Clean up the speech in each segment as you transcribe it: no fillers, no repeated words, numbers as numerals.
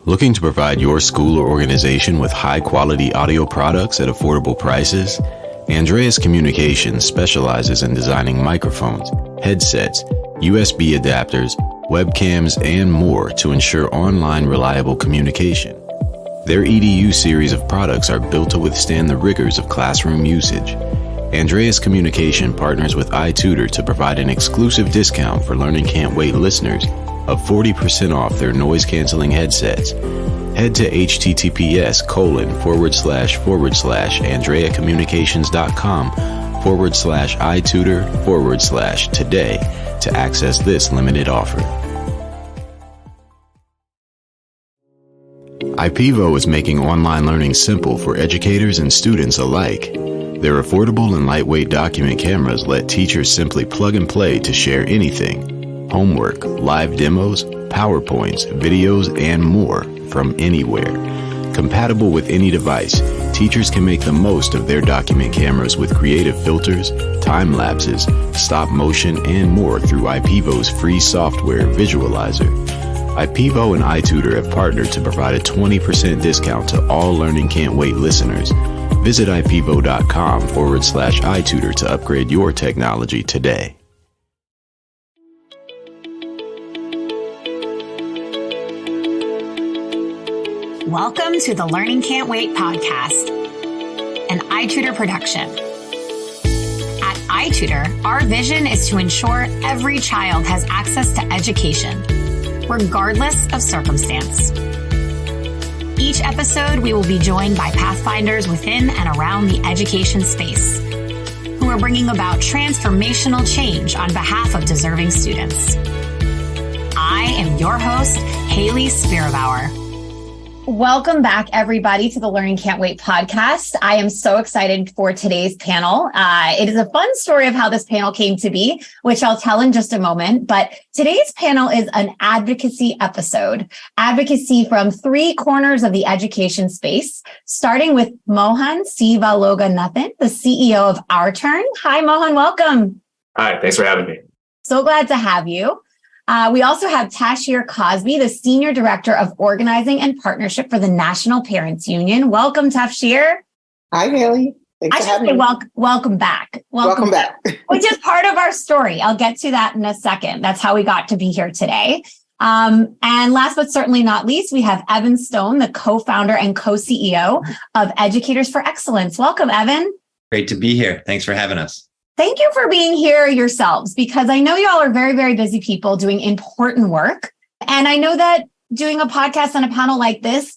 Looking to provide your school or organization with high-quality audio products at affordable prices? Andreas Communications specializes in designing microphones, headsets, USB adapters, webcams, and more to ensure online reliable communication. Their EDU series of products are built to withstand the rigors of classroom usage. Andreas Communication partners with iTutor to provide an exclusive discount for Learning Can't Wait listeners of 40% off their noise-canceling headsets. Head to https://andreacommunications.com/iTutor/today to access this limited offer. IPEVO is making online learning simple for educators and students alike. Their affordable and lightweight document cameras let teachers simply plug and play to share anything: homework, live demos, PowerPoints, videos, and more from anywhere. Compatible with any device, teachers can make the most of their document cameras with creative filters, time lapses, stop motion, and more through IPEVO's free software visualizer. IPEVO and iTutor have partnered to provide a 20% discount to all Learning Can't Wait listeners. Visit ipevo.com/iTutor to upgrade your technology today. Welcome to the Learning Can't Wait podcast, an iTutor production. At iTutor, our vision is to ensure every child has access to education, regardless of circumstance. Each episode, we will be joined by pathfinders within and around the education space, who are bringing about transformational change on behalf of deserving students. I am your host, Haley Spira-Bauer. Welcome back, everybody, to the Learning Can't Wait podcast. I am so excited for today's panel. It is a fun story of how this panel came to be, which I'll tell in just a moment. But today's panel is an advocacy episode. Advocacy from three corners of the education space, starting with Mohan Sivaloganathan, the CEO of Our Turn. Hi, Mohan. Welcome. Hi, thanks for having me. So glad to have you. We also have Tafshier Cosby, the Senior Director of Organizing and Partnership for the National Parents Union. Welcome, Tafshier. Hi, Haley. Thanks for having me. Welcome back. Welcome back. Which is part of our story. I'll get to that in a second. That's how we got to be here today. And last but certainly not least, we have Evan Stone, the co-founder and co-CEO of Educators for Excellence. Welcome, Evan. Great to be here. Thanks for having us. Thank you for being here yourselves, because I know y'all are very, very busy people doing important work. And I know that doing a podcast on a panel like this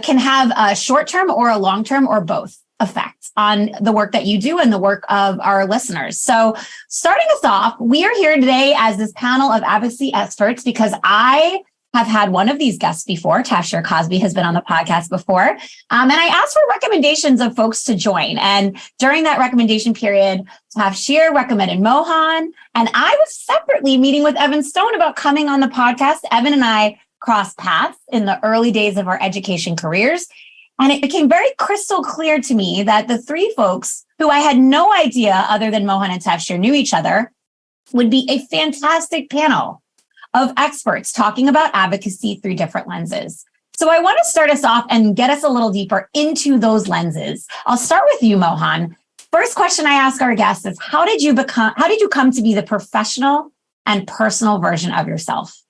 can have a short-term or a long-term or both effects on the work that you do and the work of our listeners. So starting us off, we are here today as this panel of advocacy experts because I have had one of these guests before. Tafshier Cosby has been on the podcast before. And I asked for recommendations of folks to join. And during that recommendation period, Tafshier recommended Mohan. And I was separately meeting with Evan Stone about coming on the podcast. Evan and I crossed paths in the early days of our education careers. And it became very crystal clear to me that the three folks who I had no idea other than Mohan and Tafshier knew each other would be a fantastic panel of experts talking about advocacy through different lenses. So I want to start us off and get us a little deeper into those lenses. I'll start with you, Mohan. First question I ask our guests is, how did you come to be the professional and personal version of yourself?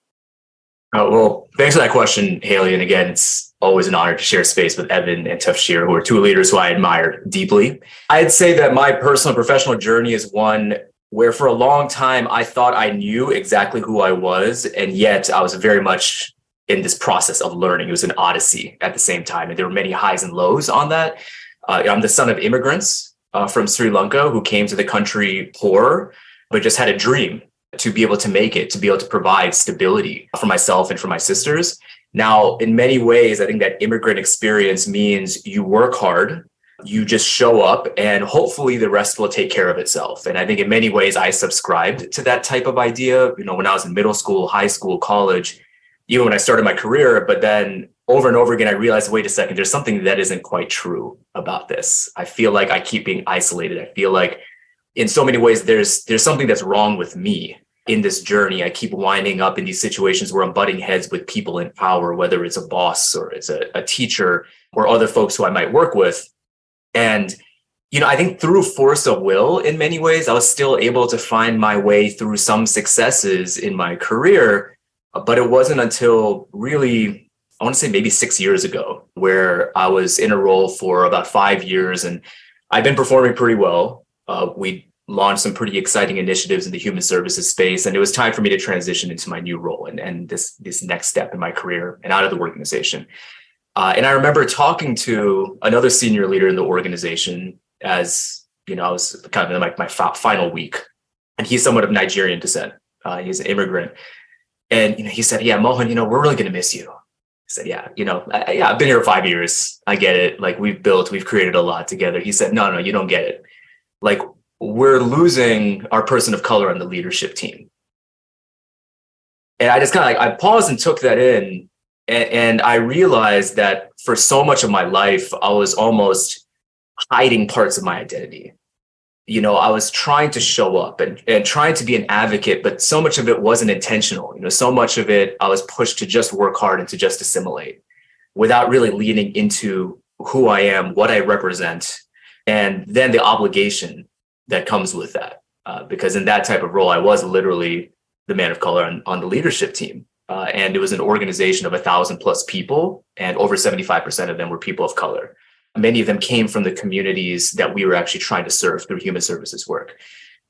Well, thanks for that question, Haley. And again, it's always an honor to share space with Evan and Tafshier, who are two leaders who I admire deeply. I'd say that my personal and professional journey is one where for a long time, I thought I knew exactly who I was, and yet I was very much in this process of learning. It was an odyssey at the same time, and there were many highs and lows on that. I'm the son of immigrants from Sri Lanka who came to the country poor, but just had a dream to be able to make it, to be able to provide stability for myself and for my sisters. Now, in many ways, I think that immigrant experience means you work hard, you just show up, and hopefully the rest will take care of itself. And I think in many ways, I subscribed to that type of idea, when I was in middle school, high school, college, even when I started my career. But then over and over again, I realized, wait a second, there's something that isn't quite true about this. I feel like I keep being isolated. I feel like in so many ways, there's something that's wrong with me. in this journey, I keep winding up in these situations where I'm butting heads with people in power, whether it's a boss or it's a teacher or other folks who I might work with. And, I think through force of will, in many ways, I was still able to find my way through some successes in my career. But it wasn't until really, I want to say maybe 6 years ago, where I was in a role for about 5 years and I've been performing pretty well. We launched some pretty exciting initiatives in the human services space, and it was time for me to transition into my new role and this next step in my career and out of the organization. And I remember talking to another senior leader in the organization as, I was kind of in my final week, and he's somewhat of Nigerian descent. He's an immigrant. And, he said, yeah, Mohan, we're really going to miss you. I said, yeah, I've been here 5 years. I get it. Like we've created a lot together. He said, no, you don't get it. Like we're losing our person of color on the leadership team. And I just kind of I paused and took that in. And I realized that for so much of my life, I was almost hiding parts of my identity. I was trying to show up and trying to be an advocate, but so much of it wasn't intentional. So much of it, I was pushed to just work hard and to just assimilate without really leaning into who I am, what I represent, and then the obligation that comes with that. Because in that type of role, I was literally the man of color on the leadership team. And it was an organization of 1,000+ people, and over 75% of them were people of color. Many of them came from the communities that we were actually trying to serve through human services work.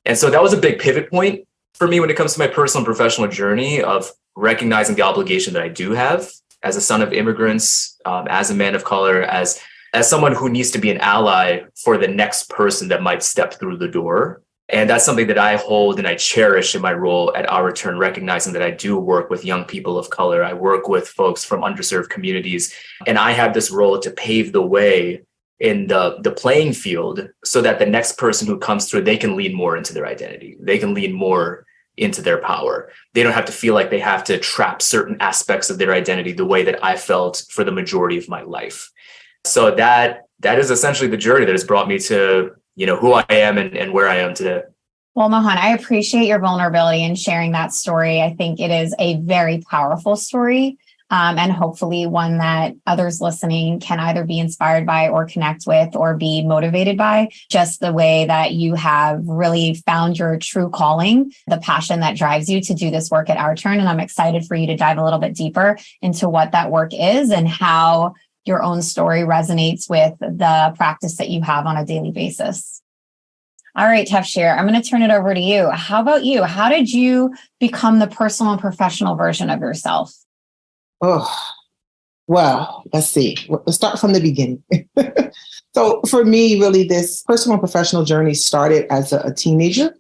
And so that was a big pivot point for me when it comes to my personal and professional journey of recognizing the obligation that I do have as a son of immigrants, as a man of color, as someone who needs to be an ally for the next person that might step through the door. And that's something that I hold and I cherish in my role at Our Turn, recognizing that I do work with young people of color. I work with folks from underserved communities, and I have this role to pave the way in the playing field so that the next person who comes through, they can lean more into their identity. They can lean more into their power. They don't have to feel like they have to trap certain aspects of their identity the way that I felt for the majority of my life. So that is essentially the journey that has brought me to who I am and where I am today. Well, Mohan, I appreciate your vulnerability in sharing that story. I think it is a very powerful story, and hopefully one that others listening can either be inspired by or connect with or be motivated by, just the way that you have really found your true calling, the passion that drives you to do this work at Our Turn. And I'm excited for you to dive a little bit deeper into what that work is and how your own story resonates with the practice that you have on a daily basis. All right, Tafshier, I'm going to turn it over to you. How about you? How did you become the personal and professional version of yourself? Oh, well, let's see. Let's start from the beginning. So for me, really, this personal and professional journey started as a teenager.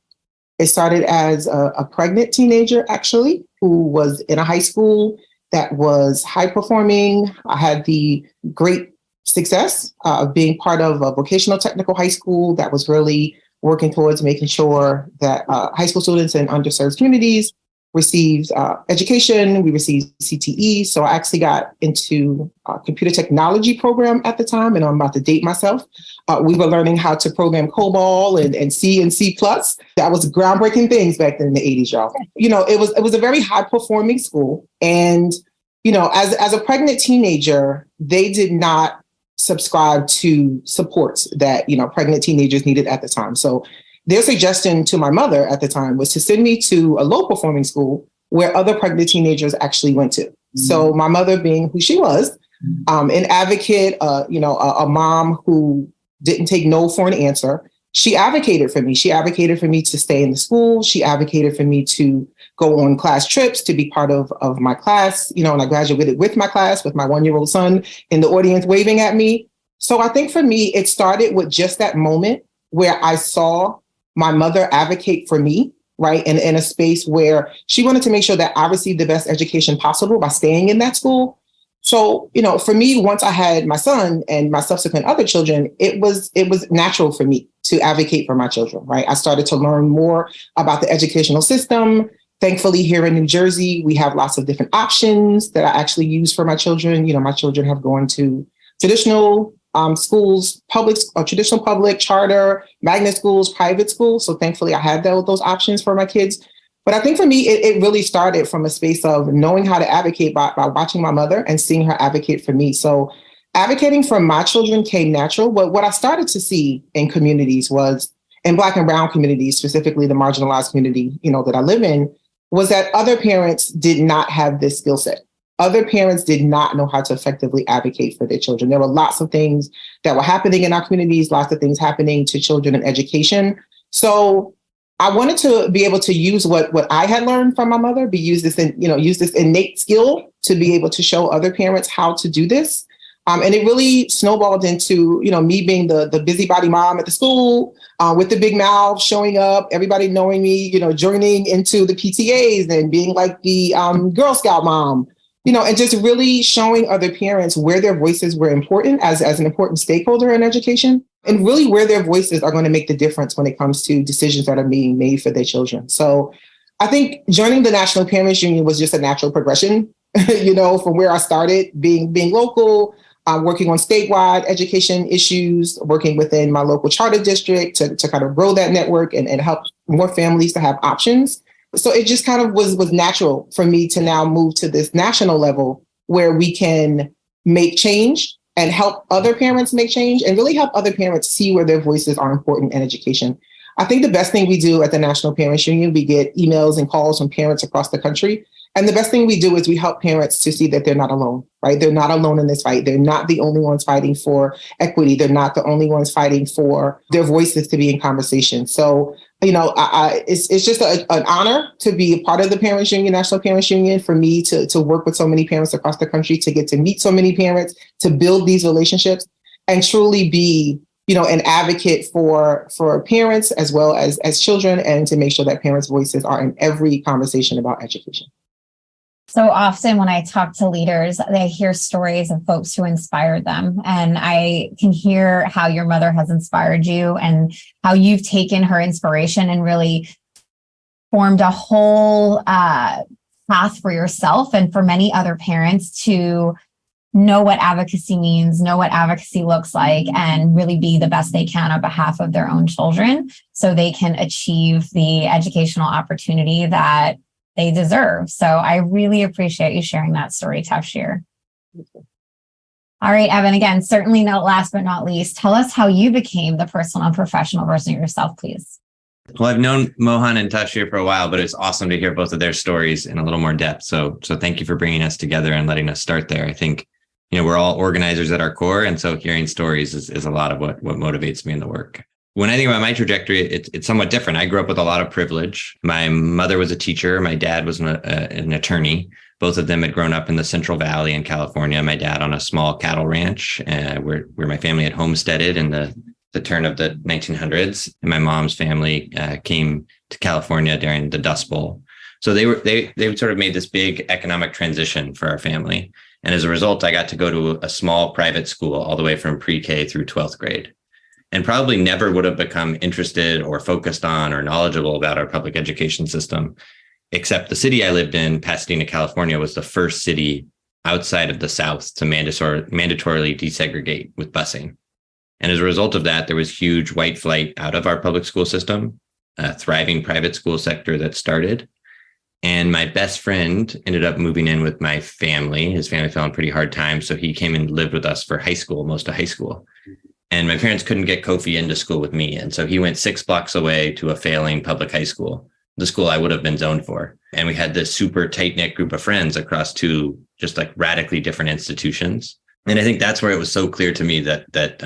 It started as a pregnant teenager, actually, who was in a high school that was high performing. I had the great success of being part of a vocational technical high school that was really working towards making sure that high school students in underserved communities received education. We received CTE. So I actually got into a computer technology program at the time, and I'm about to date myself. We were learning how to program COBOL and C and C++. That was groundbreaking things back then in the 80s, y'all. It was a very high performing school. And, as a pregnant teenager, they did not subscribe to supports that, pregnant teenagers needed at the time. So their suggestion to my mother at the time was to send me to a low performing school where other pregnant teenagers actually went to. Mm-hmm. So my mother, being who she was, an advocate, a mom who didn't take no for an answer, she advocated for me. She advocated for me to stay in the school. She advocated for me to go on class trips, to be part of my class, and I graduated with my class, with my 1-year-old son in the audience waving at me. So I think for me, it started with just that moment where I saw my mother advocate for me, right? And in a space where she wanted to make sure that I received the best education possible by staying in that school. So, for me, once I had my son and my subsequent other children, it was natural for me to advocate for my children, right? I started to learn more about the educational system. Thankfully, here in New Jersey, we have lots of different options that I actually use for my children. My children have gone to traditional schools, traditional public, charter, magnet schools, private schools. So thankfully, I had those options for my kids. But I think for me, it really started from a space of knowing how to advocate by watching my mother and seeing her advocate for me. So advocating for my children came natural. But what I started to see in communities was, in Black and Brown communities, specifically the marginalized community, that I live in, was that other parents did not have this skill set. Other parents did not know how to effectively advocate for their children. There were lots of things that were happening in our communities, lots of things happening to children in education. So I wanted to be able to use what I had learned from my mother, use this innate skill to be able to show other parents how to do this. And it really snowballed into, me being the busybody mom at the school with the big mouth, showing up, everybody knowing me, joining into the PTAs and being like the Girl Scout mom, and just really showing other parents where their voices were important as an important stakeholder in education, and really where their voices are going to make the difference when it comes to decisions that are being made for their children. So I think joining the National Parents Union was just a natural progression, from where I started, being local, working on statewide education issues, working within my local charter district to kind of grow that network and help more families to have options. So it just kind of was natural for me to now move to this national level where we can make change and help other parents make change and really help other parents see where their voices are important in education. I think the best thing we do at the National Parents Union, we get emails and calls from parents across the country. And the best thing we do is we help parents to see that they're not alone, right? They're not alone in this fight. They're not the only ones fighting for equity. They're not the only ones fighting for their voices to be in conversation. So, it's just an honor to be a part of the Parents Union, National Parents Union, for me to work with so many parents across the country, to get to meet so many parents, to build these relationships and truly be, an advocate for parents as well as children, and to make sure that parents' voices are in every conversation about education. So often when I talk to leaders, they hear stories of folks who inspired them. And I can hear how your mother has inspired you and how you've taken her inspiration and really formed a whole path for yourself and for many other parents to know what advocacy means, know what advocacy looks like, and really be the best they can on behalf of their own children so they can achieve the educational opportunity that they deserve. So I really appreciate you sharing that story, Tafshier. All right, Evan, again, certainly not last but not least, tell us how you became the personal and professional version of yourself, please. Well, I've known Mohan and Tafshier for a while, but it's awesome to hear both of their stories in a little more depth. So thank you for bringing us together and letting us start there. I think, we're all organizers at our core. And so hearing stories is a lot of what motivates me in the work. When I think about my trajectory, it's somewhat different. I grew up with a lot of privilege. My mother was a teacher. My dad was an attorney. Both of them had grown up in the Central Valley in California. My dad on a small cattle ranch where my family had homesteaded in the turn of the 1900s. And my mom's family came to California during the Dust Bowl. So they sort of made this big economic transition for our family. And as a result, I got to go to a small private school all the way from pre-K through 12th grade. And probably never would have become interested or focused on or knowledgeable about our public education system, except the city I lived in, Pasadena, California, was the first city outside of the South to mandatorily desegregate with busing. And as a result of that, there was huge white flight out of our public school system, a thriving private school sector that started. And my best friend ended up moving in with my family. His family fell on pretty hard times, so he came and lived with us for high school, most of high school. And my parents couldn't get Kofi into school with me. And so he went 6 blocks away to a failing public high school, the school I would have been zoned for. And we had this super tight-knit group of friends across 2 just like radically different institutions. And I think that's where it was so clear to me that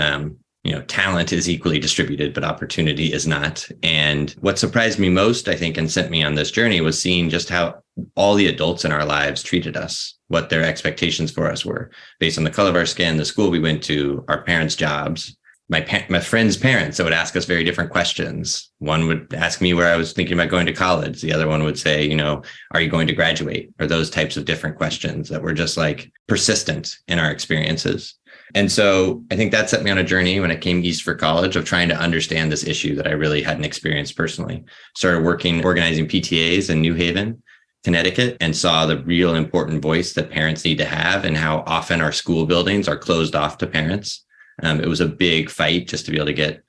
talent is equally distributed, but opportunity is not. And what surprised me most, I think, and sent me on this journey was seeing just how all the adults in our lives treated us, what their expectations for us were based on the color of our skin, the school we went to, our parents' jobs, my friends' parents that would ask us very different questions. One would ask me where I was thinking about going to college. The other one would say, are you going to graduate? Or those types of different questions that were just like persistent in our experiences. And so I think that set me on a journey when I came east for college of trying to understand this issue that I really hadn't experienced personally. Started organizing PTAs in New Haven, Connecticut, and saw the real important voice that parents need to have and how often our school buildings are closed off to parents. It was a big fight just to be able to get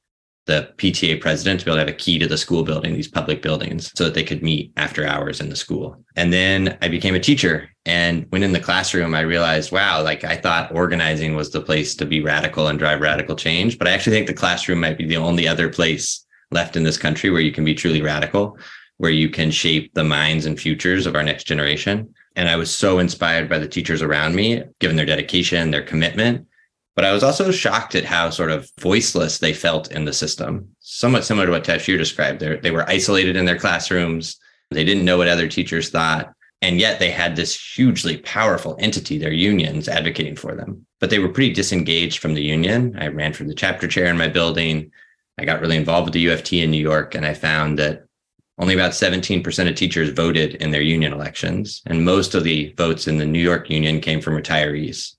the PTA president to be able to have a key to the school building, these public buildings, so that they could meet after hours in the school. And then I became a teacher. And when in the classroom, I realized, wow, like I thought organizing was the place to be radical and drive radical change. But I actually think the classroom might be the only other place left in this country where you can be truly radical, where you can shape the minds and futures of our next generation. And I was so inspired by the teachers around me, given their dedication, their commitment. But I was also shocked at how sort of voiceless they felt in the system. Somewhat similar to what Tafshier described. They were isolated in their classrooms. They didn't know what other teachers thought. And yet they had this hugely powerful entity, their unions, advocating for them. But they were pretty disengaged from the union. I ran for the chapter chair in my building. I got really involved with the UFT in New York. And I found that only about 17% of teachers voted in their union elections. And most of the votes in the New York union came from retirees.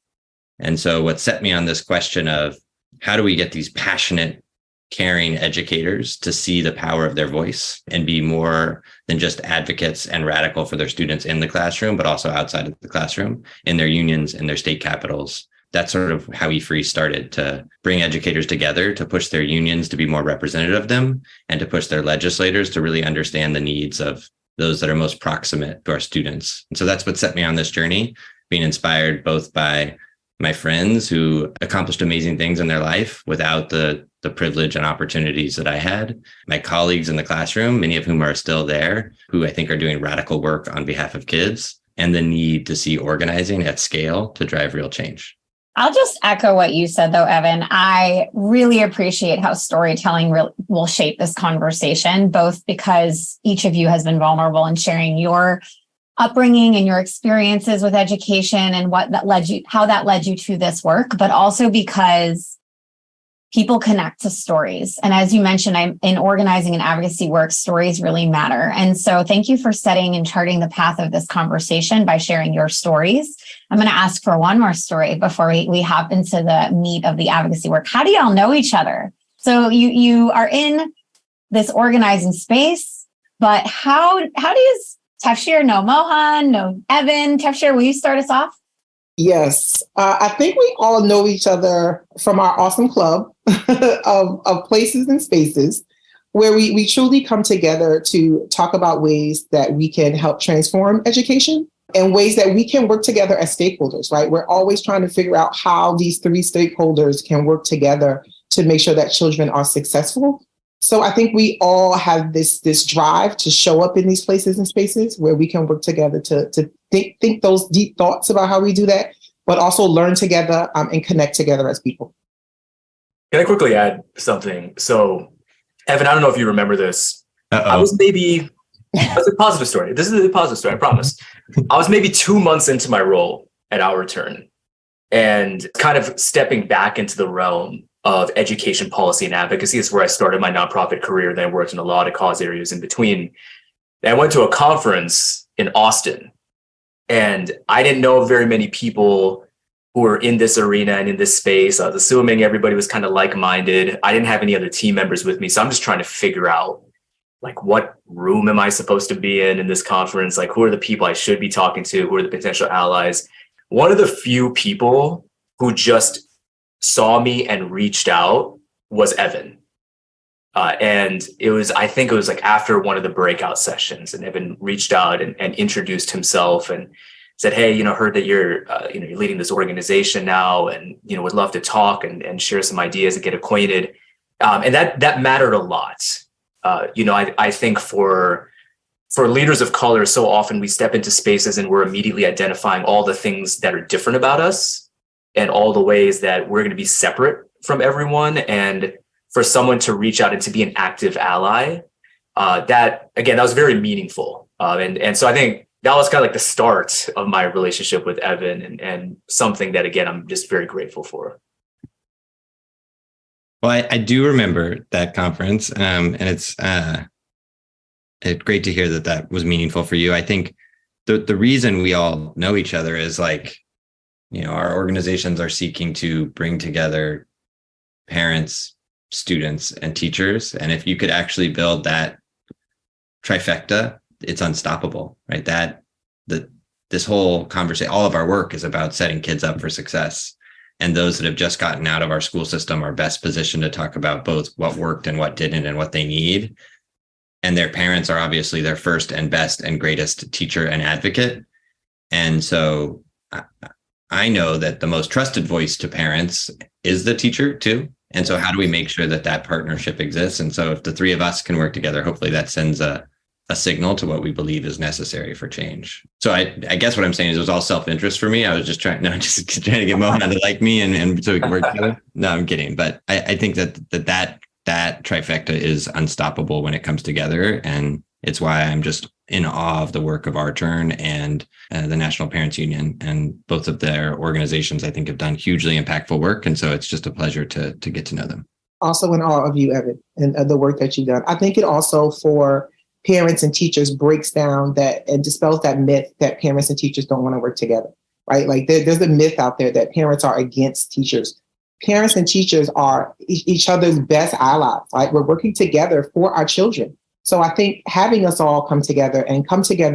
And so what set me on this question of how do we get these passionate, caring educators to see the power of their voice and be more than just advocates and radical for their students in the classroom, but also outside of the classroom, in their unions, in their state capitals. That's sort of how E-Free started, to bring educators together, to push their unions to be more representative of them, and to push their legislators to really understand the needs of those that are most proximate to our students. And so that's what set me on this journey, being inspired both by my friends who accomplished amazing things in their life without the privilege and opportunities that I had, my colleagues in the classroom, many of whom are still there, who I think are doing radical work on behalf of kids, and the need to see organizing at scale to drive real change. I'll just echo what you said, though, Evan. I really appreciate how storytelling will shape this conversation, both because each of you has been vulnerable in sharing your upbringing and your experiences with education and how that led you to this work, but also because people connect to stories. And as you mentioned, I'm in organizing and advocacy work, stories really matter. And so thank you for setting and charting the path of this conversation by sharing your stories. I'm going to ask for one more story before we hop into the meat of the advocacy work. How do y'all know each other? So you are in this organizing space, but how do you Tafshier know Mohan, know Evan? Tafshier, will you start us off? Yes. I think we all know each other from our awesome club of places and spaces where we truly come together to talk about ways that we can help transform education and ways that we can work together as stakeholders, right? We're always trying to figure out how these three stakeholders can work together to make sure that children are successful. So I think we all have this drive to show up in these places and spaces where we can work together to think those deep thoughts about how we do that, but also learn together and connect together as people. Can I quickly add something? So, Evan, I don't know if you remember this. I was that's a positive story. This is a positive story, I promise. I was maybe 2 months into my role at Our Turn and kind of stepping back into the realm of education policy and advocacy. Is where I started my nonprofit career. Then I worked in a lot of cause areas in between. And I went to a conference in Austin, and I didn't know very many people who were in this arena and in this space. I was assuming everybody was kind of like-minded. I didn't have any other team members with me. So I'm just trying to figure out, like, what room am I supposed to be in this conference? Like, who are the people I should be talking to? Who are the potential allies? One of the few people who just saw me and reached out was Evan. And I think it was like after one of the breakout sessions, and Evan reached out and introduced himself and said, hey, heard that you're leading this organization now, and, would love to talk and share some ideas and get acquainted. And that mattered a lot. I think for leaders of color, so often we step into spaces and we're immediately identifying all the things that are different about us and all the ways that we're going to be separate from everyone. And for someone to reach out and to be an active ally, that was very meaningful. And so I think that was kind of like the start of my relationship with Evan, and something that, again, I'm just very grateful for. Well, I do remember that conference, and it's great to hear that was meaningful for you. I think the reason we all know each other is our organizations are seeking to bring together parents, students, and teachers. And if you could actually build that trifecta, it's unstoppable, right? This whole conversation, all of our work is about setting kids up for success. And those that have just gotten out of our school system are best positioned to talk about both what worked and what didn't and what they need. And their parents are obviously their first and best and greatest teacher and advocate. And so I know that the most trusted voice to parents is the teacher too. And so how do we make sure that that partnership exists? And so if the three of us can work together, hopefully that sends a signal to what we believe is necessary for change. So I guess what I'm saying is it was all self-interest for me. I was just trying to get Mohan to like me and so we can work together. No, I'm kidding. But I think that trifecta is unstoppable when it comes together. And it's why I'm just in awe of the work of Our Turn and the National Parents Union. And both of their organizations, I think, have done hugely impactful work. And so it's just a pleasure to get to know them. Also in awe of you, Evan, and the work that you've done. I think it also for parents and teachers breaks down that and dispels that myth that parents and teachers don't want to work together, right? Like there's a myth out there that parents are against teachers. Parents and teachers are each other's best allies, right? We're working together for our children. So I think having us all come together in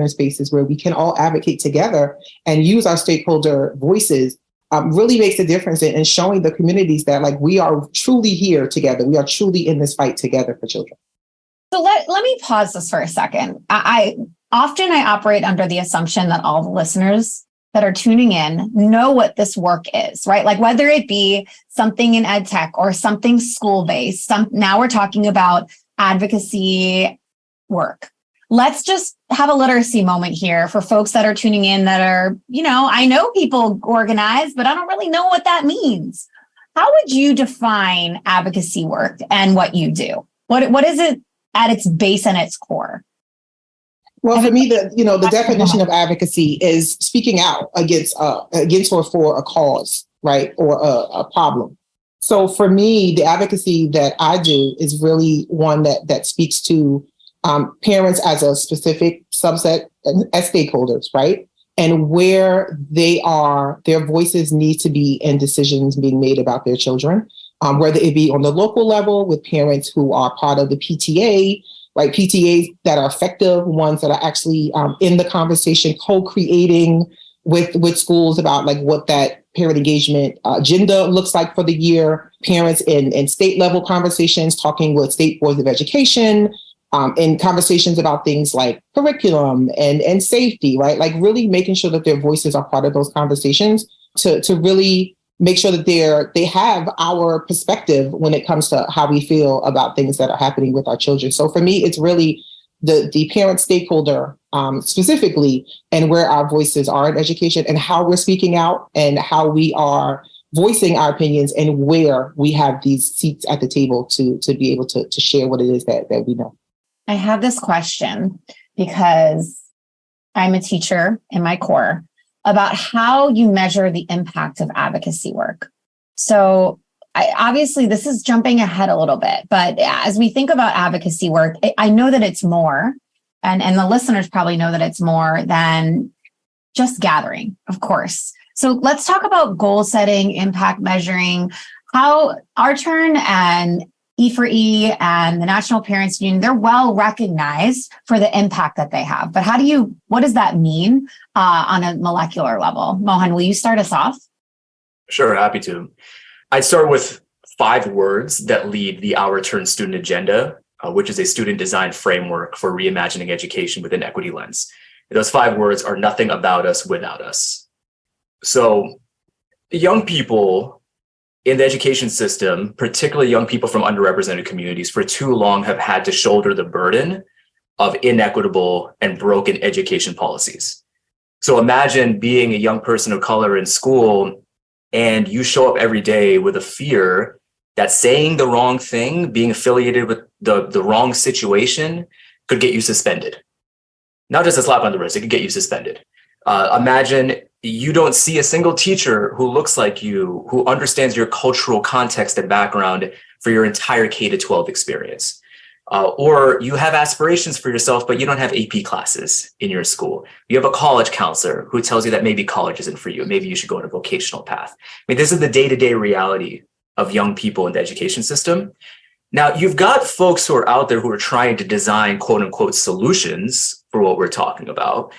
spaces where we can all advocate together and use our stakeholder voices really makes a difference in showing the communities that like we are truly here together. We are truly in this fight together for children. So let me pause this for a second. I often operate under the assumption that all the listeners that are tuning in know what this work is, right? Like whether it be something in ed tech or something school-based, now we're talking about advocacy work. Let's just have a literacy moment here for folks that are tuning in that are, I know people organize, but I don't really know what that means. How would you define advocacy work and what you do? What is it at its base and its core? Well, for me, the definition of advocacy is speaking out against or for a cause, right, or a problem. So for me, the advocacy that I do is really one that speaks to parents as a specific subset as stakeholders, right, and where their voices need to be in decisions being made about their children, whether it be on the local level with parents who are part of the PTA. Right, PTAs that are effective, ones that are actually in the conversation, co-creating with schools about like what that parent engagement agenda looks like for the year. Parents in state level conversations, talking with state boards of education, in conversations about things like curriculum and safety. Right, like really making sure that their voices are part of those conversations to really make sure that they have our perspective when it comes to how we feel about things that are happening with our children. So for me, it's really the parent stakeholder specifically, and where our voices are in education and how we're speaking out and how we are voicing our opinions and where we have these seats at the table to be able to share what it is that we know. I have this question because I'm a teacher in my core about how you measure the impact of advocacy work. So obviously this is jumping ahead a little bit, but as we think about advocacy work, I know that it's more, and the listeners probably know that it's more than just gathering, of course. So let's talk about goal setting, impact measuring, how Our Turn and E4E and the National Parents Union, they're well recognized for the impact that they have. But what does that mean on a molecular level? Mohan, will you start us off? Sure, happy to. I'd start with 5 words that lead the Our Turn student agenda, which is a student design framework for reimagining education with an equity lens. And those 5 words are nothing about us without us. So young people in the education system, particularly young people from underrepresented communities, for too long have had to shoulder the burden of inequitable and broken education policies. So imagine being a young person of color in school and you show up every day with a fear that saying the wrong thing, being affiliated with the wrong situation could get you suspended. Not just a slap on the wrist, it could get you suspended. Imagine you don't see a single teacher who looks like you, who understands your cultural context and background for your entire K-12 experience. Or you have aspirations for yourself, but you don't have AP classes in your school. You have a college counselor who tells you that maybe college isn't for you. Maybe you should go on a vocational path. I mean, this is the day-to-day reality of young people in the education system. Now, you've got folks who are out there who are trying to design quote unquote solutions for what we're talking about.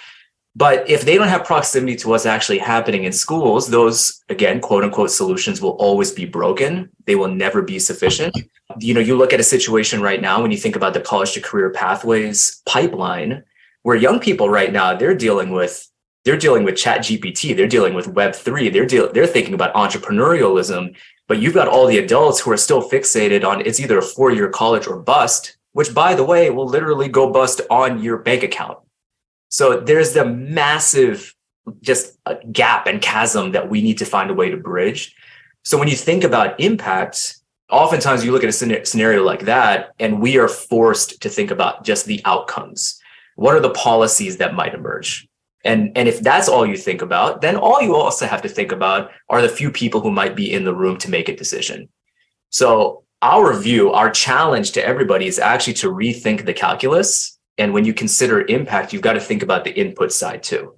But if they don't have proximity to what's actually happening in schools, those, again, quote unquote, solutions will always be broken. They will never be sufficient. You look at a situation right now when you think about the college to career pathways pipeline, where young people right now, they're dealing with Chat GPT, they're dealing with Web3, they're thinking about entrepreneurialism, but you've got all the adults who are still fixated on it's either a 4-year college or bust, which, by the way, will literally go bust on your bank account. So there's the massive just a gap and chasm that we need to find a way to bridge. So when you think about impact, oftentimes you look at a scenario like that, and we are forced to think about just the outcomes. What are the policies that might emerge? And if that's all you think about, then all you also have to think about are the few people who might be in the room to make a decision. So our challenge to everybody is actually to rethink the calculus. And when you consider impact, you've got to think about the input side too.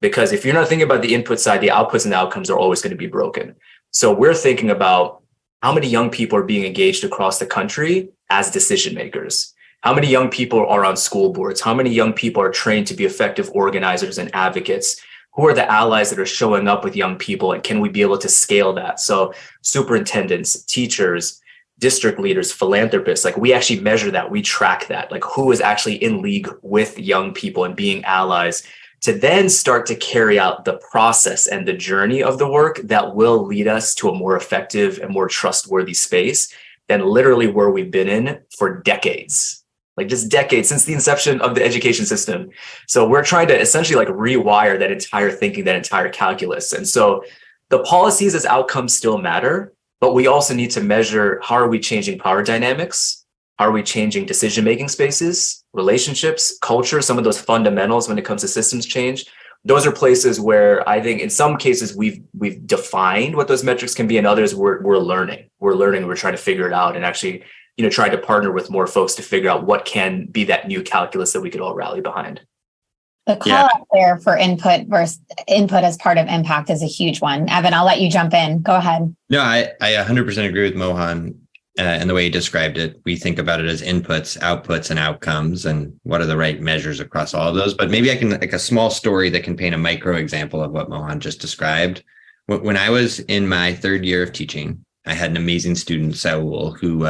Because if you're not thinking about the input side, the outputs and the outcomes are always going to be broken. So we're thinking about how many young people are being engaged across the country as decision makers. How many young people are on school boards? How many young people are trained to be effective organizers and advocates? Who are the allies that are showing up with young people? And can we be able to scale that? So superintendents, teachers, district leaders, philanthropists, like we actually measure that, we track that, like who is actually in league with young people and being allies, to then start to carry out the process and the journey of the work that will lead us to a more effective and more trustworthy space than literally where we've been in for decades, like just decades since the inception of the education system. So we're trying to essentially like rewire that entire thinking, that entire calculus. And so the policies as outcomes still matter, but we also need to measure, how are we changing power dynamics? How are we changing decision-making spaces, relationships, culture, some of those fundamentals when it comes to systems change? Those are places where I think in some cases we've defined what those metrics can be, and others we're learning. We're trying to figure it out, and actually, trying to partner with more folks to figure out what can be that new calculus that we could all rally behind. The call out there for input versus input as part of impact is a huge one. Evan, I'll let you jump in. Go ahead. No, I 100% agree with Mohan and the way he described it. We think about it as inputs, outputs, and outcomes, and what are the right measures across all of those. But maybe I can, like a small story that can paint a micro example of what Mohan just described. When I was in my third year of teaching, I had an amazing student, Saul, who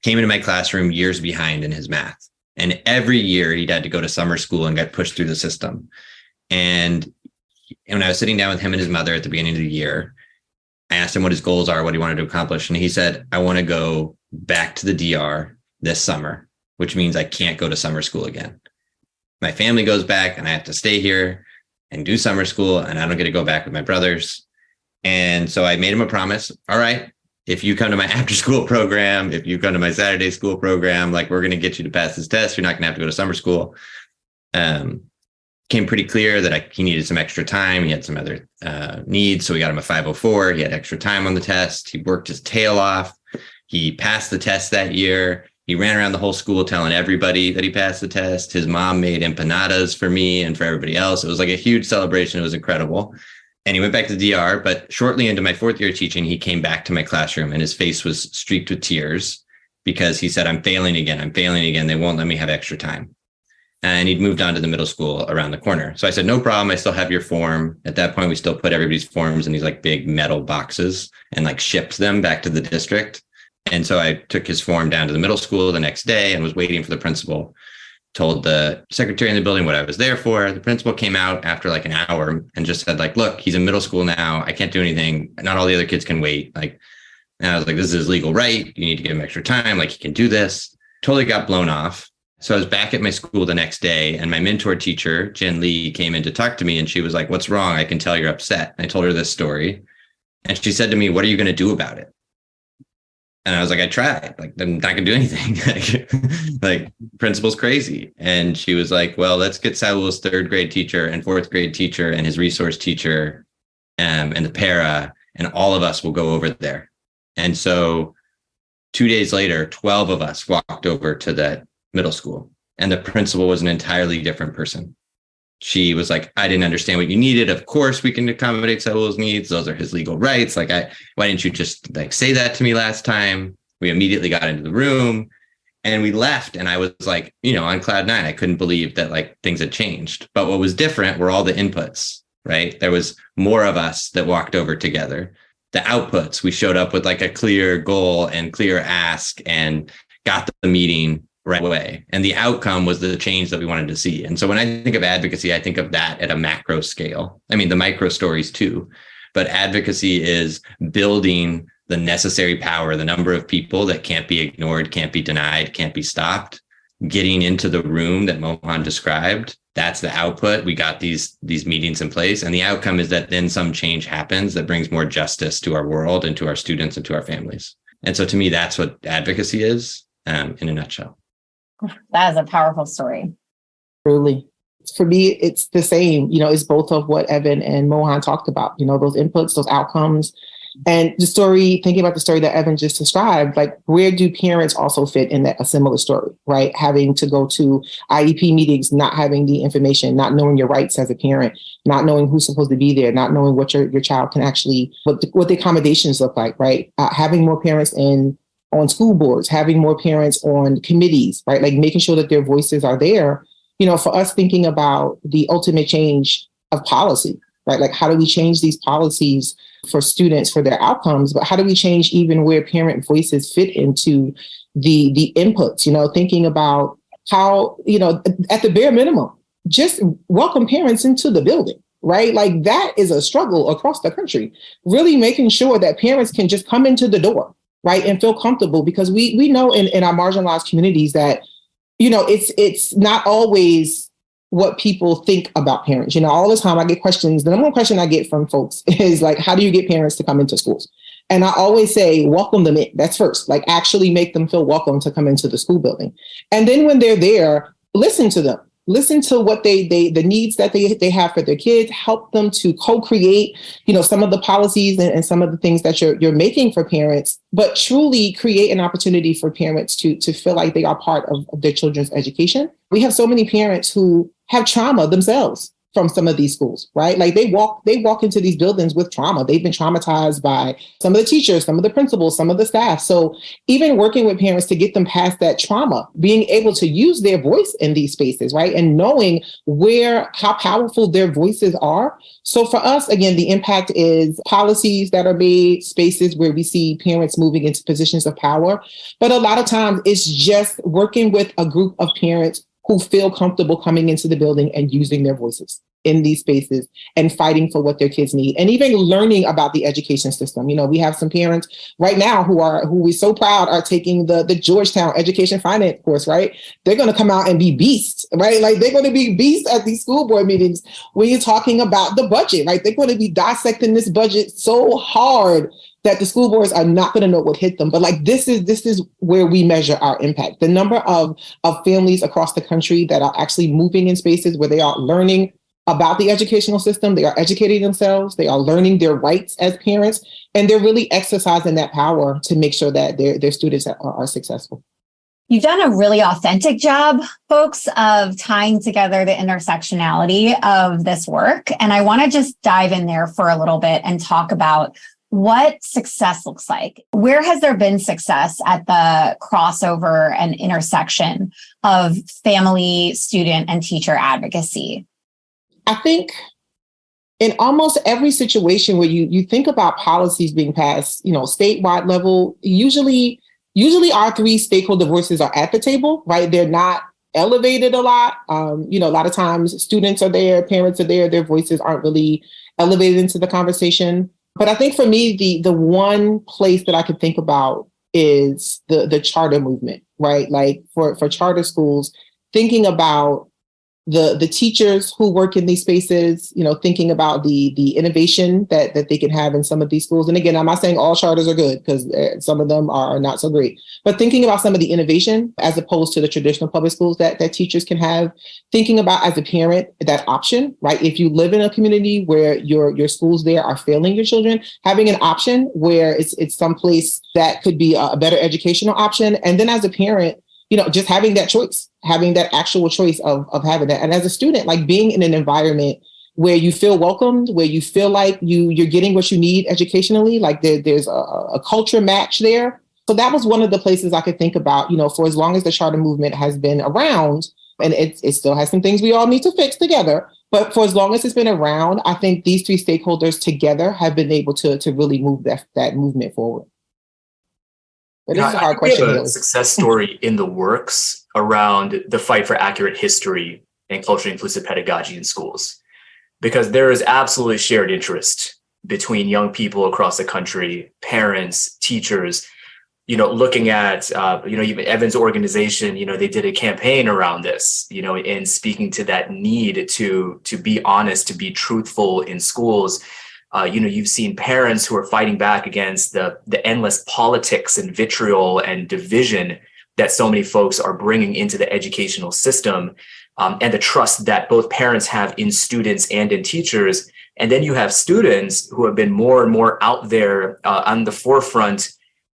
came into my classroom years behind in his math. And every year he'd had to go to summer school and got pushed through the system. And when I was sitting down with him and his mother at the beginning of the year, I asked him what his goals are, what he wanted to accomplish. And he said, I want to go back to the DR this summer, which means I can't go to summer school again. My family goes back and I have to stay here and do summer school, and I don't get to go back with my brothers. And so I made him a promise. All right, if you come to my after school program, if you come to my Saturday school program, like we're going to get you to pass this test. You're not going to have to go to summer school. Came pretty clear that he needed some extra time. He had some other needs. So we got him a 504. He had extra time on the test. He worked his tail off. He passed the test that year. He ran around the whole school telling everybody that he passed the test. His mom made empanadas for me and for everybody else. It was like a huge celebration. It was incredible. And he went back to DR, but shortly into my fourth year of teaching, he came back to my classroom and his face was streaked with tears because he said, I'm failing again. They won't let me have extra time. And he'd moved on to the middle school around the corner. So I said, no problem. I still have your form. At that point, we still put everybody's forms in these like big metal boxes and like shipped them back to the district. And so I took his form down to the middle school the next day and was waiting for the principal. Told the secretary in the building what I was there for. The principal came out after like an hour and just said, like, look, he's in middle school now. I can't do anything. Not all the other kids can wait. And I was like, this is his legal right. You need to give him extra time. Like, he can do this. Totally got blown off. So I was back at my school the next day, and my mentor teacher, Jen Lee, came in to talk to me, and she was like, what's wrong? I can tell you're upset. And I told her this story, and she said to me, what are you going to do about it? And I was like, I tried. Like, I'm not going to do anything. like, principal's crazy. And she was like, well, let's get Saul's third grade teacher and fourth grade teacher and his resource teacher and the para, and all of us will go over there. And so 2 days later, 12 of us walked over to that middle school, and the principal was an entirely different person. She was like, I didn't understand what you needed. Of course, we can accommodate Saul's needs. Those are his legal rights. Like, why didn't you just like say that to me last time? We immediately got into the room, And we left, and I was like, on cloud nine. I couldn't believe that like things had changed. But what was different were all the inputs, right? There was more of us that walked over together. The outputs, we showed up with like a clear goal and clear ask and got the meeting right away. And the outcome was the change that we wanted to see. And so when I think of advocacy, I think of that at a macro scale. I mean, the micro stories too, but advocacy is building the necessary power, the number of people that can't be ignored, can't be denied, can't be stopped, getting into the room that Mohan described. That's the output. We got these meetings in place. And the outcome is that then some change happens that brings more justice to our world and to our students and to our families. And so to me, that's what advocacy is in a nutshell. That is a powerful story. Truly. For me, it's the same, it's both of what Evan and Mohan talked about, those inputs, those outcomes. And the story, thinking about the story that Evan just described, like where do parents also fit in a similar story, right? Having to go to IEP meetings, not having the information, not knowing your rights as a parent, not knowing who's supposed to be there, not knowing what your child can actually, what the accommodations look like, right? Having more parents on school boards, having more parents on committees, right? Like making sure that their voices are there, for us thinking about the ultimate change of policy, right? Like how do we change these policies for students, for their outcomes, but how do we change even where parent voices fit into the inputs, thinking about how, at the bare minimum, just welcome parents into the building, right? Like that is a struggle across the country, really making sure that parents can just come into the door, right? And feel comfortable, because we know in our marginalized communities that, it's not always what people think about parents. All the time I get questions. The number one question I get from folks is like, how do you get parents to come into schools? And I always say, welcome them in. That's first, like actually make them feel welcome to come into the school building. And then when they're there, listen to them. Listen to what the needs that they have for their kids, help them to co-create, some of the policies and some of the things that you're making for parents, but truly create an opportunity for parents to feel like they are part of their children's education. We have so many parents who have trauma themselves from some of these schools, right? Like they walk into these buildings with trauma. They've been traumatized by some of the teachers, some of the principals, some of the staff. So even working with parents to get them past that trauma, being able to use their voice in these spaces, right? And knowing how powerful their voices are. So for us, again, the impact is policies that are made, spaces where we see parents moving into positions of power. But a lot of times it's just working with a group of parents who feel comfortable coming into the building and using their voices in these spaces and fighting for what their kids need, and even learning about the education system. We have some parents right now who we're so proud are taking the Georgetown education finance course, right? They're going to come out and be beasts, right? Like they're going to be beasts at these school board meetings when you're talking about the budget, right? They're going to be dissecting this budget so hard that the school boards are not going to know what hit them. But like this is where we measure our impact. The number of families across the country that are actually moving in spaces where they are learning about the educational system, they are educating themselves, they are learning their rights as parents, and they're really exercising that power to make sure that their students are successful. You've done a really authentic job, folks, of tying together the intersectionality of this work. And I want to just dive in there for a little bit and talk about what success looks like. Where has there been success at the crossover and intersection of family, student, and teacher advocacy? I think in almost every situation where you think about policies being passed, statewide level, usually our three stakeholder voices are at the table, right? They're not elevated a lot. A lot of times students are there, parents are there, their voices aren't really elevated into the conversation. But I think for me, the one place that I could think about is the charter movement, right? Like for charter schools, thinking about the teachers who work in these spaces, thinking about the innovation that they can have in some of these schools. And again, I'm not saying all charters are good, because some of them are not so great, but thinking about some of the innovation as opposed to the traditional public schools that teachers can have, thinking about as a parent, that option, right? If you live in a community where your schools there are failing your children, having an option where it's someplace that could be a better educational option. And then as a parent, just having that choice, having that actual choice of having that. And as a student, like being in an environment where you feel welcomed, where you feel like you're getting what you need educationally, like there's a culture match there. So that was one of the places I could think about, for as long as the charter movement has been around, and it still has some things we all need to fix together. But for as long as it's been around, I think these three stakeholders together have been able to really move that movement forward. But this is a hard question. We have a success story in the works around the fight for accurate history and culturally inclusive pedagogy in schools, because there is absolutely shared interest between young people across the country, parents, teachers, looking at, even Evan's organization, they did a campaign around this, in speaking to that need to be honest, to be truthful in schools. You've seen parents who are fighting back against the endless politics and vitriol and division that so many folks are bringing into the educational system, and the trust that both parents have in students and in teachers. And then you have students who have been more and more out there on the forefront,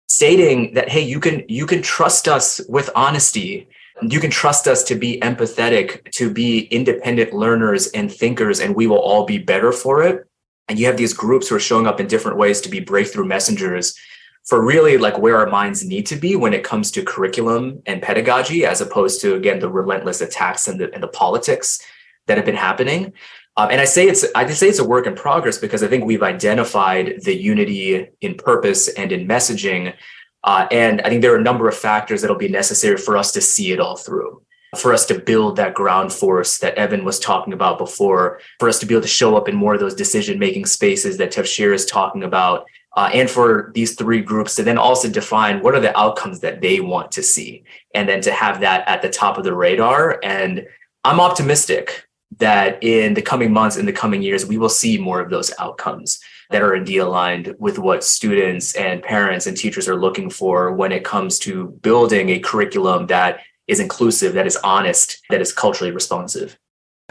stating that, hey, you can trust us with honesty. You can trust us to be empathetic, to be independent learners and thinkers, and we will all be better for it. And you have these groups who are showing up in different ways to be breakthrough messengers for really like where our minds need to be when it comes to curriculum and pedagogy, as opposed to, again, the relentless attacks and the politics that have been happening. And I say it's a work in progress, because I think we've identified the unity in purpose and in messaging. And I think there are a number of factors that'll be necessary for us to see it all through, for us to build that ground force that Evan was talking about before, for us to be able to show up in more of those decision-making spaces that Tafshier is talking about, and for these three groups to then also define what are the outcomes that they want to see, and then to have that at the top of the radar. And I'm optimistic that in the coming months, in the coming years, we will see more of those outcomes that are indeed aligned with what students and parents and teachers are looking for when it comes to building a curriculum that is inclusive, that is honest, that is culturally responsive.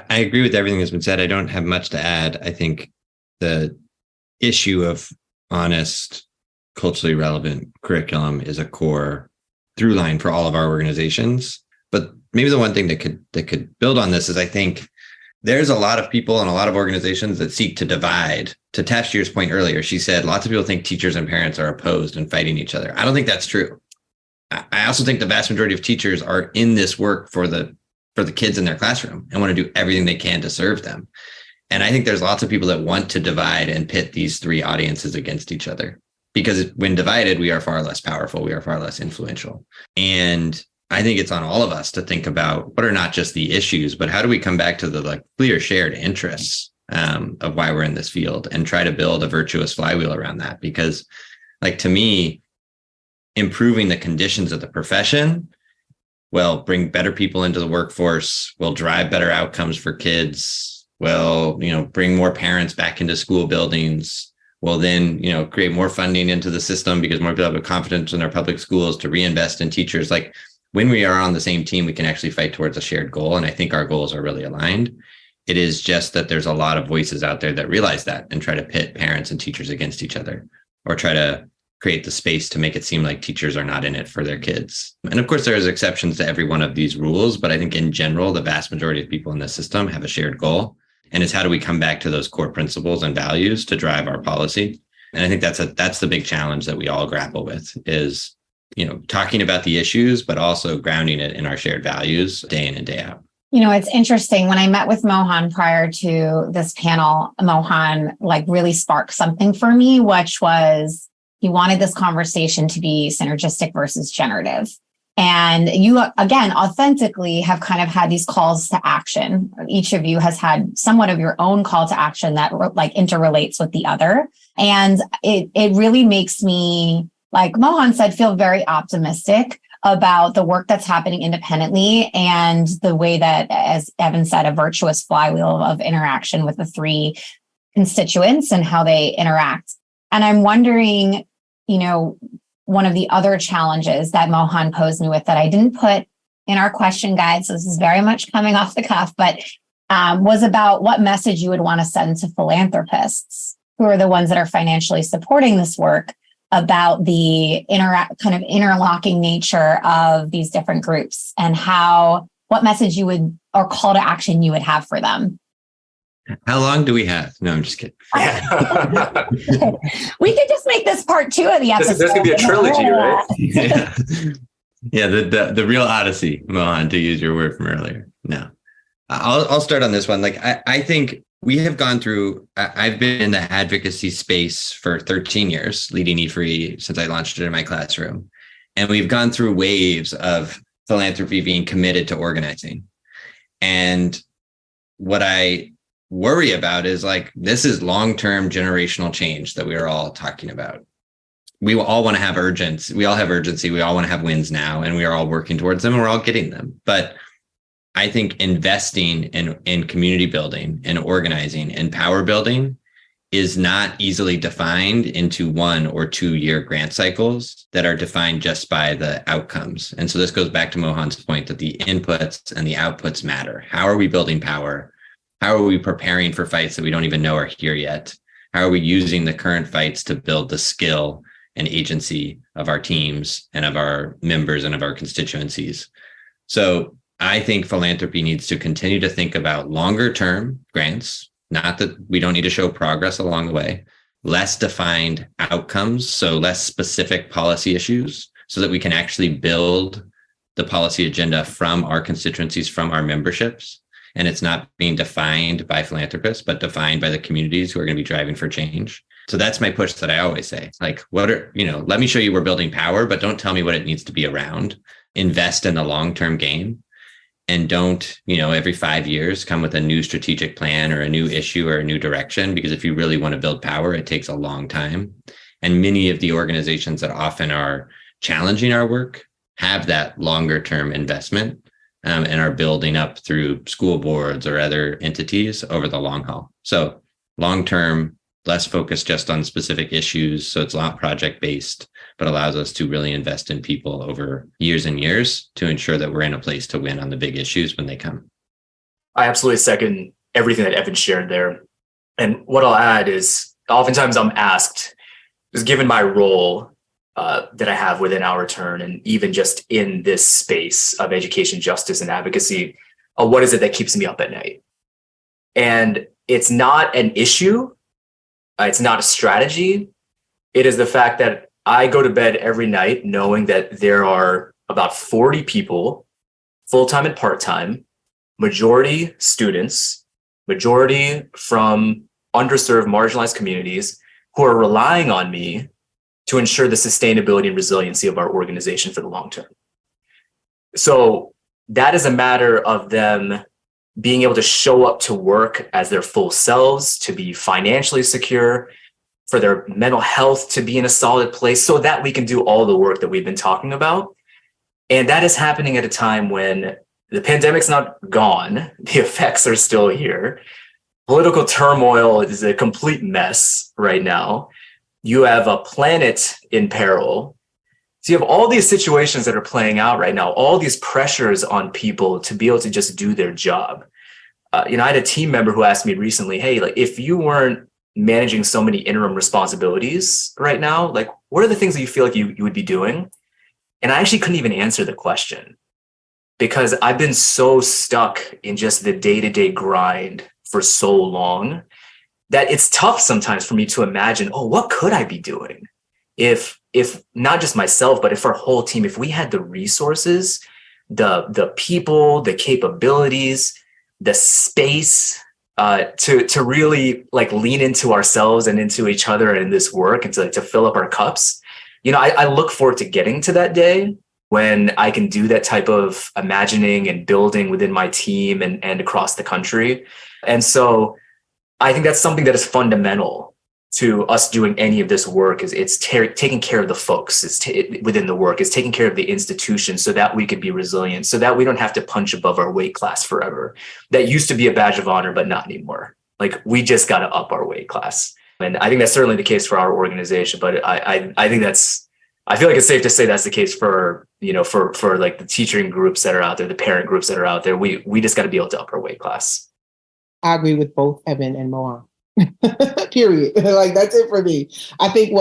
I agree with everything that's been said. I don't have much to add. I think the issue of honest, culturally relevant curriculum is a core through line for all of our organizations. But maybe the one thing that could build on this is, I think there's a lot of people and a lot of organizations that seek to divide. To Tafshier's point earlier, she said lots of people think teachers and parents are opposed and fighting each other. I don't think that's true. I also think the vast majority of teachers are in this work for the kids in their classroom and want to do everything they can to serve them. And I think there's lots of people that want to divide and pit these three audiences against each other, because when divided, we are far less powerful. We are far less influential. And I think it's on all of us to think about what are not just the issues, but how do we come back to the clear shared interests of why we're in this field, and try to build a virtuous flywheel around that. Because to me, improving the conditions of the profession will bring better people into the workforce, will drive better outcomes for kids, will, bring more parents back into school buildings, will then, create more funding into the system because more people have confidence in our public schools to reinvest in teachers. When we are on the same team, we can actually fight towards a shared goal. And I think our goals are really aligned. It is just that there's a lot of voices out there that realize that and try to pit parents and teachers against each other, or try to create the space to make it seem like teachers are not in it for their kids. And of course, there's exceptions to every one of these rules, but I think in general, the vast majority of people in the system have a shared goal. And it's how do we come back to those core principles and values to drive our policy? And I think that's the big challenge that we all grapple with is, talking about the issues, but also grounding it in our shared values day in and day out. It's interesting. When I met with Mohan prior to this panel, Mohan really sparked something for me, which was he wanted this conversation to be synergistic versus generative. And you, again, authentically have kind of had these calls to action. Each of you has had somewhat of your own call to action that interrelates with the other. And it really makes me, like Mohan said, feel very optimistic about the work that's happening independently and the way that, as Evan said, a virtuous flywheel of interaction with the three constituents and how they interact. And I'm wondering, one of the other challenges that Mohan posed me with that I didn't put in our question guide, so this is very much coming off the cuff, but was about what message you would want to send to philanthropists who are the ones that are financially supporting this work about the interlocking nature of these different groups, and what message you would, or call to action you would have for them. How long do we have? No, I'm just kidding. We could just make this part 2 of the episode. This could be a trilogy, right? Yeah, yeah. The real odyssey, Mohan, to use your word from earlier. No, I'll start on this one. Like I think we have gone through. I've been in the advocacy space for 13 years, leading E4E since I launched it in my classroom, and we've gone through waves of philanthropy being committed to organizing. And what I worry about is like, this is long-term generational change that we are all talking about. We all want to have urgency. We all have urgency. We all want to have wins now, and we are all working towards them, and we're all getting them. But I think investing in community building and organizing and power building is not easily defined into 1 or 2 year grant cycles that are defined just by the outcomes. And so this goes back to Mohan's point that the inputs and the outputs matter. How are we building power? How are we preparing for fights that we don't even know are here yet? How are we using the current fights to build the skill and agency of our teams and of our members and of our constituencies? So I think philanthropy needs to continue to think about longer term grants, not that we don't need to show progress along the way, less defined outcomes, so less specific policy issues, so that we can actually build the policy agenda from our constituencies, from our memberships. And it's not being defined by philanthropists, but defined by the communities who are going to be driving for change. So that's my push that I always say, like, let me show you we're building power, but don't tell me what it needs to be around. Invest in the long-term game, and don't, every 5 years come with a new strategic plan or a new issue or a new direction, because if you really want to build power, it takes a long time. And many of the organizations that often are challenging our work have that longer term investment. And are building up through school boards or other entities over the long haul. So long-term, less focused just on specific issues. So it's not project-based, but allows us to really invest in people over years and years to ensure that we're in a place to win on the big issues when they come. I absolutely second everything that Evan shared there. And what I'll add is oftentimes I'm asked, just given my role that I have within our turn, and even just in this space of education, justice, and advocacy, what is it that keeps me up at night? And it's not an issue. It's not a strategy. It is the fact that I go to bed every night knowing that there are about 40 people, full-time and part-time, majority students, majority from underserved, marginalized communities, who are relying on me to ensure the sustainability and resiliency of our organization for the long term. So that is a matter of them being able to show up to work as their full selves, to be financially secure, for their mental health to be in a solid place, so that we can do all the work that we've been talking about. And that is happening at a time when the pandemic's not gone, the effects are still here. Political turmoil is a complete mess right now. You have a planet in peril. So you have all these situations that are playing out right now, all these pressures on people to be able to just do their job. I had a team member who asked me recently, hey, like, if you weren't managing so many interim responsibilities right now, like, what are the things that you feel like you would be doing? And I actually couldn't even answer the question, because I've been so stuck in just the day-to-day grind for so long that it's tough sometimes for me to imagine, what could I be doing if not just myself, but if our whole team, if we had the resources, the people, the capabilities, the space to really like lean into ourselves and into each other and this work, and to fill up our cups. I look forward to getting to that day when I can do that type of imagining and building within my team and across the country. And so I think that's something that is fundamental to us doing any of this work, is it's taking care of the folks within the work, is taking care of the institution, so that we could be resilient, so that we don't have to punch above our weight class forever. That used to be a badge of honor, but not anymore. Like, we just got to up our weight class. And I think that's certainly the case for our organization, but I think I feel like it's safe to say that's the case for like the teaching groups that are out there, the parent groups that are out there. We just got to be able to up our weight class. I agree with both Evan and Mohan. Period. Like, that's it for me. I think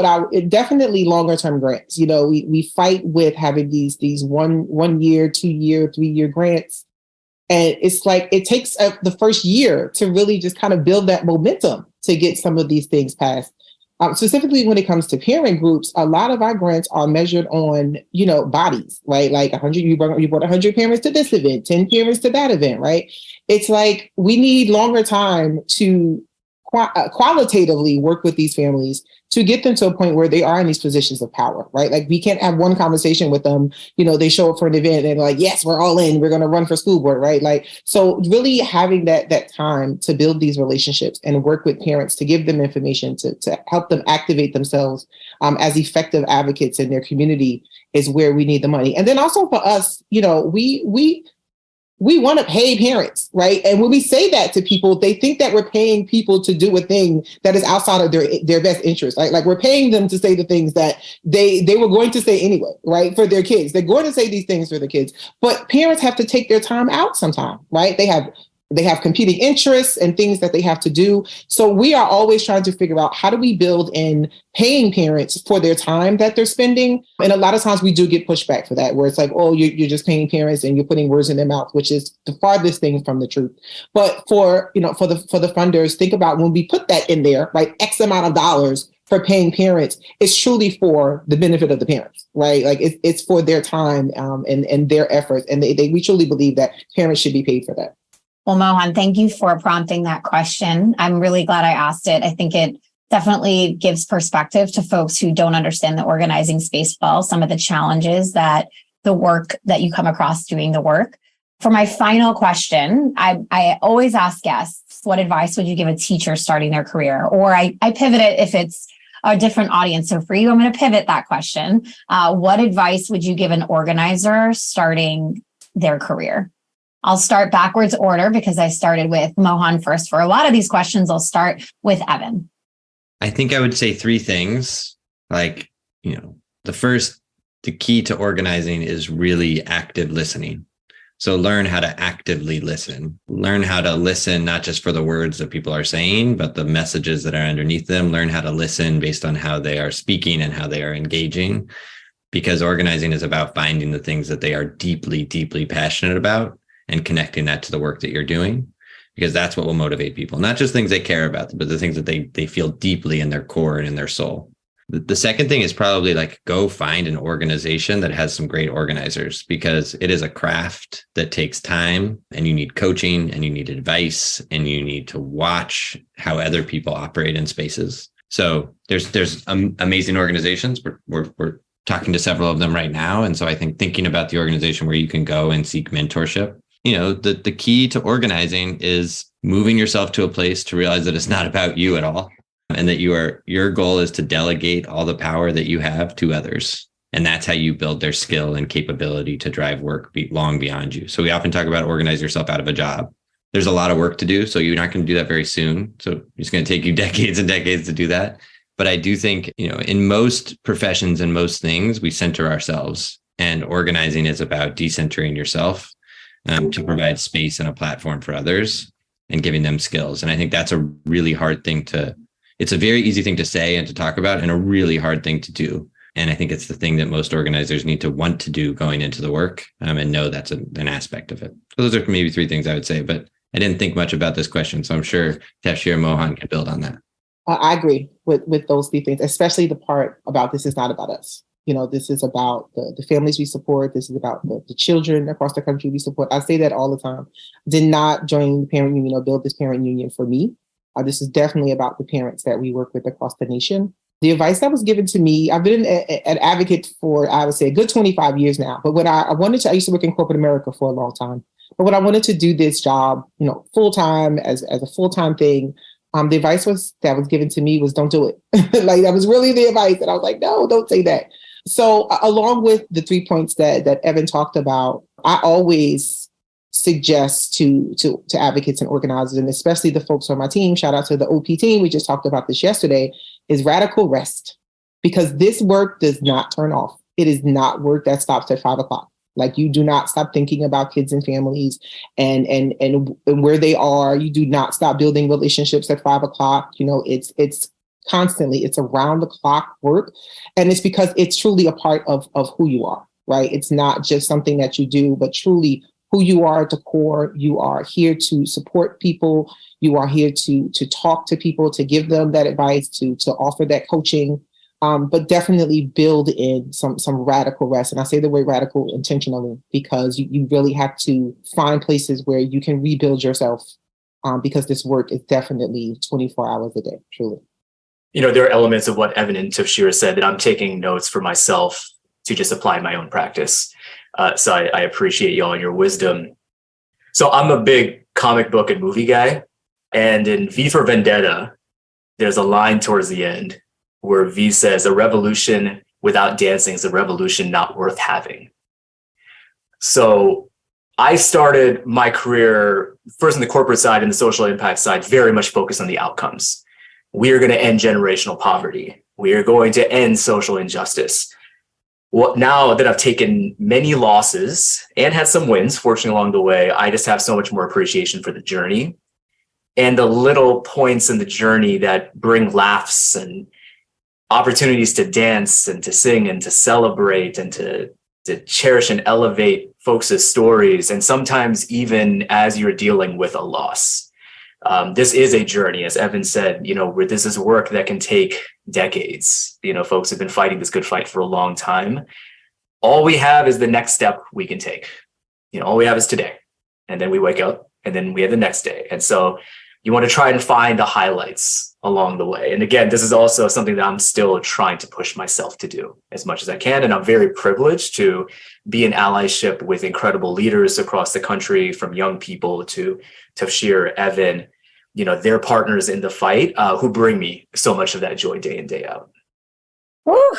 definitely longer term grants. We fight with having these 1 year, 2 year, 3 year grants. And it's like, it takes the first year to really just kind of build that momentum to get some of these things passed. Specifically when it comes to parent groups, a lot of our grants are measured on, bodies, right? Like 100, you brought 100 parents to this event, 10 parents to that event, right? It's like we need longer time to qualitatively work with these families to get them to a point where they are in these positions of power, right? Like we can't have one conversation with them, they show up for an event and like, yes, we're all in, we're going to run for school board, right? Like, so really having that time to build these relationships and work with parents to give them information to help them activate themselves as effective advocates in their community is where we need the money. And then also for us, we want to pay parents, right? And when we say that to people, they think that we're paying people to do a thing that is outside of their best interest, right? Like we're paying them to say the things that they were going to say anyway, right? For their kids. They're going to say these things for the kids. But parents have to take their time out sometime, right? They have competing interests and things that they have to do. So we are always trying to figure out how do we build in paying parents for their time that they're spending. And a lot of times we do get pushback for that, where it's like, oh, you're just paying parents and you're putting words in their mouth, which is the farthest thing from the truth. But for the funders, think about when we put that in there, right? X amount of dollars for paying parents, it's truly for the benefit of the parents, right? Like it's for their time and their efforts. And we truly believe that parents should be paid for that. Well, Mohan, thank you for prompting that question. I'm really glad I asked it. I think it definitely gives perspective to folks who don't understand the organizing space well, some of the challenges that the work that you come across doing the work. For my final question, I always ask guests, what advice would you give a teacher starting their career? Or I pivot it if it's a different audience. So for you, I'm going to pivot that question. What advice would you give an organizer starting their career? I'll start backwards order because I started with Mohan first. For a lot of these questions, I'll start with Evan. I think I would say three things. Like, the key to organizing is really active listening. So learn how to actively listen. Learn how to listen, not just for the words that people are saying, but the messages that are underneath them. Learn how to listen based on how they are speaking and how they are engaging. Because organizing is about finding the things that they are deeply, deeply passionate about and connecting that to the work that you're doing, because that's what will motivate people, not just things they care about, but the things that they feel deeply in their core and in their soul. The second thing is probably like go find an organization that has some great organizers, because it is a craft that takes time and you need coaching and you need advice and you need to watch how other people operate in spaces. So there's amazing organizations. We're talking to several of them right now. And so I think thinking about the organization where you can go and seek mentorship. The key to organizing is moving yourself to a place to realize that it's not about you at all, and that your goal is to delegate all the power that you have to others. And that's how you build their skill and capability to drive work long beyond you. So we often talk about organize yourself out of a job. There's a lot of work to do, so you're not going to do that very soon. So it's going to take you decades and decades to do that. But I do think, in most professions and most things, we center ourselves, and organizing is about decentering yourself. To provide space and a platform for others and giving them skills. And I think that's a really hard thing it's a very easy thing to say and to talk about, and a really hard thing to do. And I think it's the thing that most organizers need to want to do going into the work and know that's an aspect of it. So those are maybe three things I would say, but I didn't think much about this question. So I'm sure Tafshier and Mohan can build on that. I agree with those three things, especially the part about this is not about us. This is about the families we support. This is about the children across the country we support. I say that all the time. Did not join the parent union or build this parent union for me. This is definitely about the parents that we work with across the nation. The advice that was given to me, I've been an advocate for, I would say, a good 25 years now. But when I used to work in corporate America for a long time. But when I wanted to do this job, full time as a full time thing, the advice that was given to me was don't do it. Like that was really the advice. And I was like, no, don't say that. So along with the 3 points that Evan talked about, I always suggest to advocates and organizers, and especially the folks on my team, shout out to the OP team, we just talked about this yesterday, is radical rest. Because this work does not turn off. It is not work that stops at 5 o'clock. Like you do not stop thinking about kids and families and where they are. You do not stop building relationships at 5 o'clock. It's constantly, it's around the clock work. And it's because it's truly a part of who you are, right? It's not just something that you do, but truly who you are at the core. You are here to support people. You are here to talk to people, to give them that advice, to offer that coaching, but definitely build in some radical rest. And I say the word radical intentionally because you really have to find places where you can rebuild yourself, because this work is definitely 24 hours a day, truly. There are elements of what Evan and Tafshier said that I'm taking notes for myself to just apply in my own practice. So I appreciate y'all and your wisdom. So I'm a big comic book and movie guy. And in V for Vendetta, there's a line towards the end where V says, "A revolution without dancing is a revolution not worth having." So I started my career first in the corporate side and the social impact side, very much focused on the outcomes. We are going to end generational poverty. We are going to end social injustice. Well, now that I've taken many losses and had some wins, fortunately, along the way, I just have so much more appreciation for the journey and the little points in the journey that bring laughs and opportunities to dance and to sing and to celebrate and to cherish and elevate folks' stories. And sometimes even as you're dealing with a loss. This is a journey, as Evan said, where this is work that can take decades. Folks have been fighting this good fight for a long time. All we have is the next step we can take. All we have is today. And then we wake up and then we have the next day. And so you want to try and find the highlights along the way. And again, this is also something that I'm still trying to push myself to do as much as I can. And I'm very privileged to be in allyship with incredible leaders across the country, from young people to Tafshier, Evan, they're partners in the fight, who bring me so much of that joy day in, day out. Whew.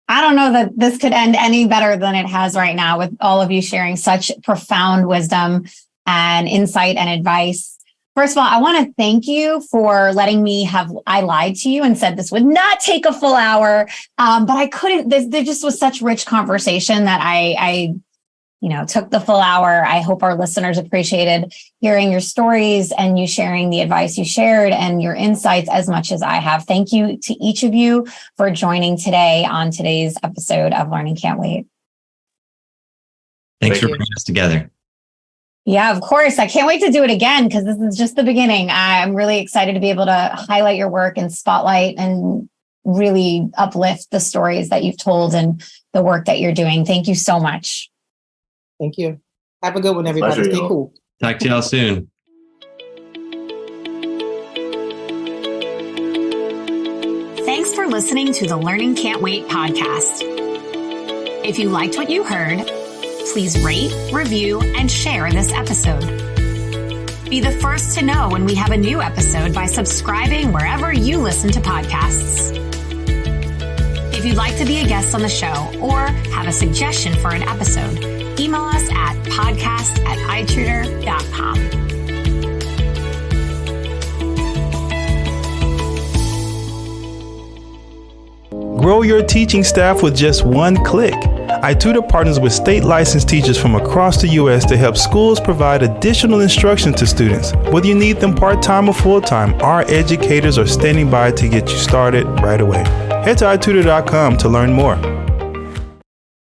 I don't know that this could end any better than it has right now, with all of you sharing such profound wisdom and insight and advice. First of all, I want to thank you for letting me I lied to you and said this would not take a full hour, but I couldn't, there just was such rich conversation that I took the full hour. I hope our listeners appreciated hearing your stories and you sharing the advice you shared and your insights as much as I have. Thank you to each of you for joining today on today's episode of Learning Can't Wait. Thanks for bringing us together. Yeah, of course. I can't wait to do it again because this is just the beginning. I'm really excited to be able to highlight your work and spotlight and really uplift the stories that you've told and the work that you're doing. Thank you so much. Thank you. Have a good one, everybody. Pleasure, Stay y'all. cool. Talk to y'all soon. Thanks for listening to the Learning Can't Wait podcast. If you liked what you heard, please rate, review, and share this episode. Be the first to know when we have a new episode by subscribing wherever you listen to podcasts. If you'd like to be a guest on the show or have a suggestion for an episode, email us at podcast@itutor.com. Grow your teaching staff with just one click. iTutor partners with state licensed teachers from across the U.S. to help schools provide additional instruction to students. Whether you need them part-time or full-time, our educators are standing by to get you started right away. Head to itutor.com to learn more.